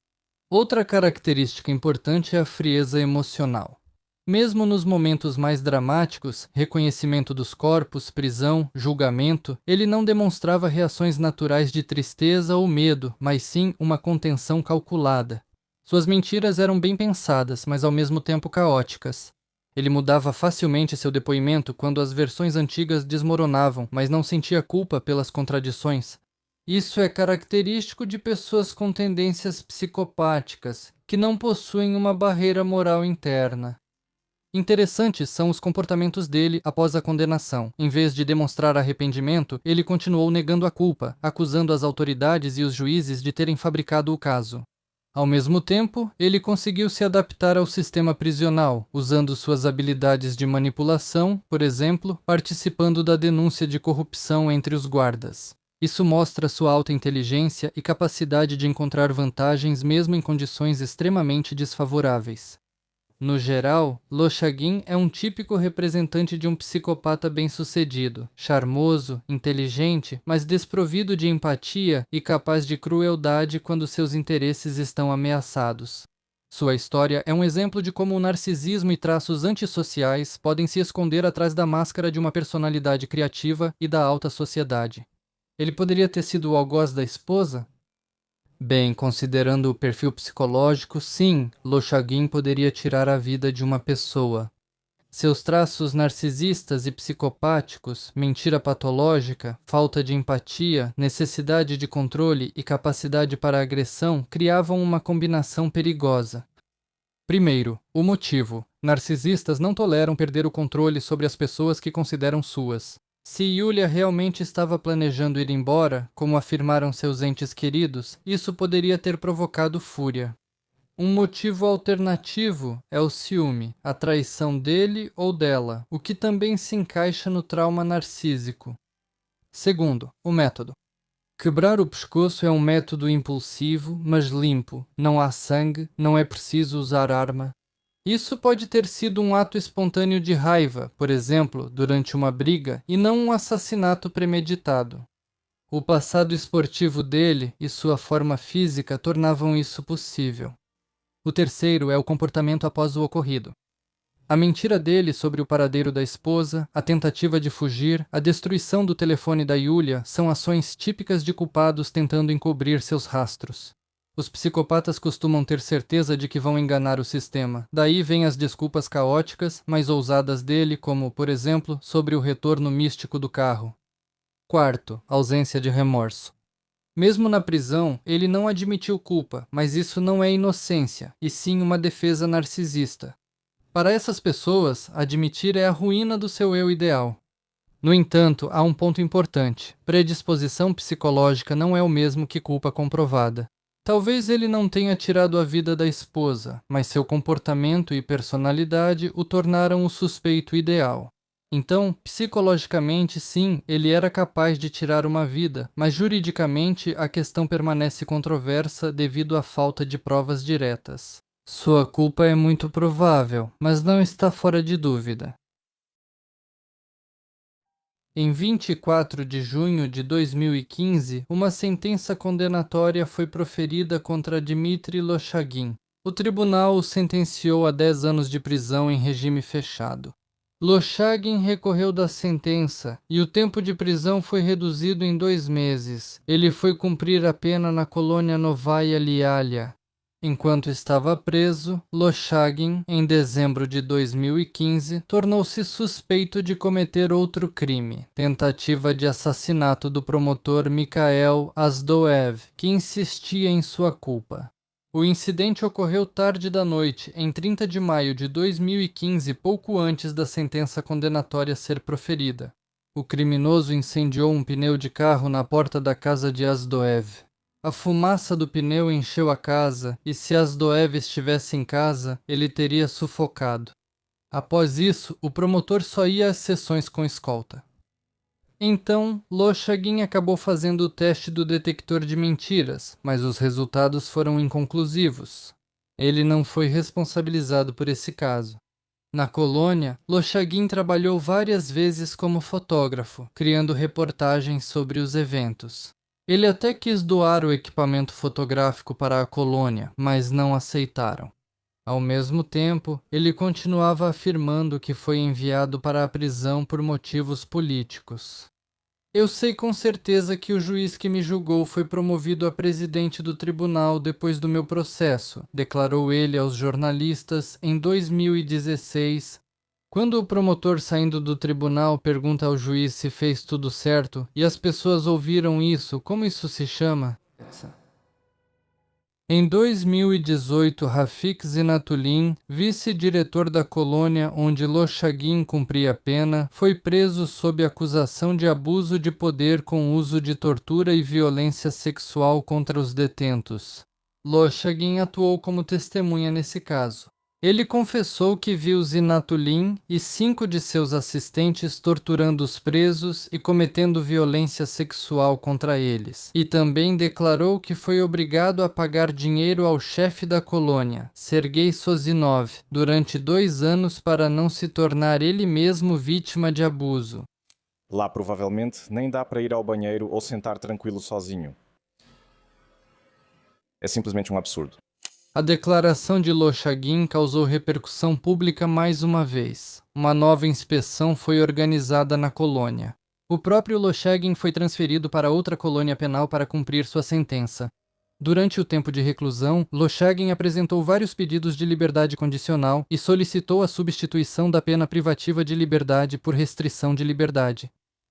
Outra característica importante é a frieza emocional. Mesmo nos momentos mais dramáticos, reconhecimento dos corpos, prisão, julgamento, ele não demonstrava reações naturais de tristeza ou medo, mas sim uma contenção calculada. Suas mentiras eram bem pensadas, mas ao mesmo tempo caóticas. Ele mudava facilmente seu depoimento quando as versões antigas desmoronavam, mas não sentia culpa pelas contradições. Isso é característico de pessoas com tendências psicopáticas, que não possuem uma barreira moral interna. Interessantes são os comportamentos dele após a condenação. Em vez de demonstrar arrependimento, ele continuou negando a culpa, acusando as autoridades e os juízes de terem fabricado o caso. Ao mesmo tempo, ele conseguiu se adaptar ao sistema prisional, usando suas habilidades de manipulação, por exemplo, participando da denúncia de corrupção entre os guardas. Isso mostra sua alta inteligência e capacidade de encontrar vantagens mesmo em condições extremamente desfavoráveis. No geral, Lochagin é um típico representante de um psicopata bem-sucedido, charmoso, inteligente, mas desprovido de empatia e capaz de crueldade quando seus interesses estão ameaçados. Sua história é um exemplo de como o narcisismo e traços antissociais podem se esconder atrás da máscara de uma personalidade criativa e da alta sociedade. Ele poderia ter sido o algoz da esposa? Bem, considerando o perfil psicológico, sim, Lochagin poderia tirar a vida de uma pessoa. Seus traços narcisistas e psicopáticos, mentira patológica, falta de empatia, necessidade de controle e capacidade para agressão criavam uma combinação perigosa. Primeiro, o motivo. Narcisistas não toleram perder o controle sobre as pessoas que consideram suas. Se Yulia realmente estava planejando ir embora, como afirmaram seus entes queridos, isso poderia ter provocado fúria. Um motivo alternativo é o ciúme, a traição dele ou dela, o que também se encaixa no trauma narcísico. Segundo, o método. Quebrar o pescoço é um método impulsivo, mas limpo. Não há sangue, não é preciso usar arma. Isso pode ter sido um ato espontâneo de raiva, por exemplo, durante uma briga, e não um assassinato premeditado. O passado esportivo dele e sua forma física tornavam isso possível. O terceiro é o comportamento após o ocorrido. A mentira dele sobre o paradeiro da esposa, a tentativa de fugir, a destruição do telefone da Yulia são ações típicas de culpados tentando encobrir seus rastros. Os psicopatas costumam ter certeza de que vão enganar o sistema. Daí vêm as desculpas caóticas, mas ousadas dele, como, por exemplo, sobre o retorno místico do carro. Quarto, ausência de remorso. Mesmo na prisão, ele não admitiu culpa, mas isso não é inocência, e sim uma defesa narcisista. Para essas pessoas, admitir é a ruína do seu eu ideal. No entanto, há um ponto importante. Predisposição psicológica não é o mesmo que culpa comprovada. Talvez ele não tenha tirado a vida da esposa, mas seu comportamento e personalidade o tornaram o suspeito ideal. Então, psicologicamente, sim, ele era capaz de tirar uma vida, mas juridicamente a questão permanece controversa devido à falta de provas diretas. Sua culpa é muito provável, mas não está fora de dúvida. Em 24 de junho de 2015, uma sentença condenatória foi proferida contra Dmitry Lochagin. O tribunal o sentenciou a 10 anos de prisão em regime fechado. Lochagin recorreu da sentença e o tempo de prisão foi reduzido em 2 meses. Ele foi cumprir a pena na colônia Novaya Lialia. Enquanto estava preso, Lochagin, em dezembro de 2015, tornou-se suspeito de cometer outro crime, tentativa de assassinato do promotor Mikhail Azdoev, que insistia em sua culpa. O incidente ocorreu tarde da noite, em 30 de maio de 2015, pouco antes da sentença condenatória ser proferida. O criminoso incendiou um pneu de carro na porta da casa de Azdoev. A fumaça do pneu encheu a casa e, se Azdoev estivesse em casa, ele teria sufocado. Após isso, o promotor só ia às sessões com escolta. Então, Lochagin acabou fazendo o teste do detector de mentiras, mas os resultados foram inconclusivos. Ele não foi responsabilizado por esse caso. Na colônia, Lochagin trabalhou várias vezes como fotógrafo, criando reportagens sobre os eventos. Ele até quis doar o equipamento fotográfico para a colônia, mas não aceitaram. Ao mesmo tempo, ele continuava afirmando que foi enviado para a prisão por motivos políticos. Eu sei com certeza que o juiz que me julgou foi promovido a presidente do tribunal depois do meu processo, declarou ele aos jornalistas em 2016. Quando o promotor saindo do tribunal pergunta ao juiz se fez tudo certo e as pessoas ouviram isso, como isso se chama? Em 2018, Rafik Zinatulin, vice-diretor da colônia onde Lochagin cumpria pena, foi preso sob acusação de abuso de poder com uso de tortura e violência sexual contra os detentos. Lochagin atuou como testemunha nesse caso. Ele confessou que viu Zinatulin e 5 de seus assistentes torturando os presos e cometendo violência sexual contra eles. E também declarou que foi obrigado a pagar dinheiro ao chefe da colônia, Sergei Sozinov, durante 2 anos para não se tornar ele mesmo vítima de abuso. Lá provavelmente nem dá para ir ao banheiro ou sentar tranquilo sozinho. É simplesmente um absurdo. A declaração de Lochagin causou repercussão pública mais uma vez. Uma nova inspeção foi organizada na colônia. O próprio Lochagin foi transferido para outra colônia penal para cumprir sua sentença. Durante o tempo de reclusão, Lochagin apresentou vários pedidos de liberdade condicional e solicitou a substituição da pena privativa de liberdade por restrição de liberdade.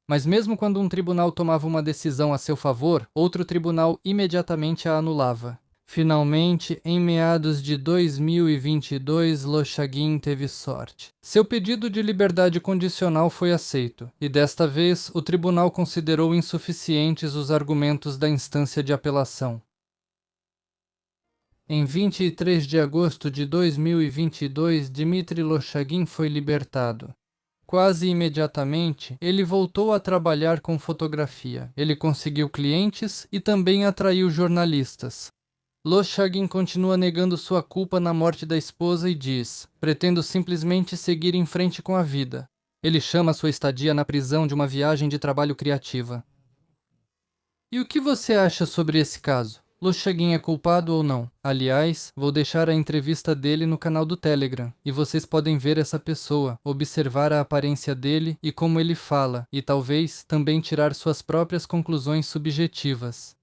Mas mesmo quando um tribunal tomava uma decisão a seu favor, outro tribunal imediatamente a anulava. Finalmente, em meados de 2022, Lochagin teve sorte. Seu pedido de liberdade condicional foi aceito, e desta vez o tribunal considerou insuficientes os argumentos da instância de apelação. Em 23 de agosto de 2022, Dmitry Lochagin foi libertado. Quase imediatamente, ele voltou a trabalhar com fotografia. Ele conseguiu clientes e também atraiu jornalistas. Lochagin continua negando sua culpa na morte da esposa e diz: pretendo simplesmente seguir em frente com a vida. Ele chama sua estadia na prisão de uma viagem de trabalho criativa. E o que você acha sobre esse caso? Lochagin é culpado ou não? Aliás, vou deixar a entrevista dele no canal do Telegram, e vocês podem ver essa pessoa, observar a aparência dele e como ele fala, e talvez também tirar suas próprias conclusões subjetivas.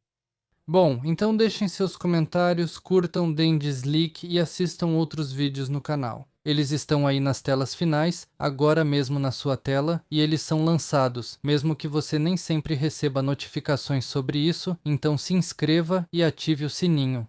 Bom, então deixem seus comentários, curtam, deem dislike e assistam outros vídeos no canal. Eles estão aí nas telas finais, agora mesmo na sua tela, e eles são lançados, mesmo que você nem sempre receba notificações sobre isso, então se inscreva e ative o sininho.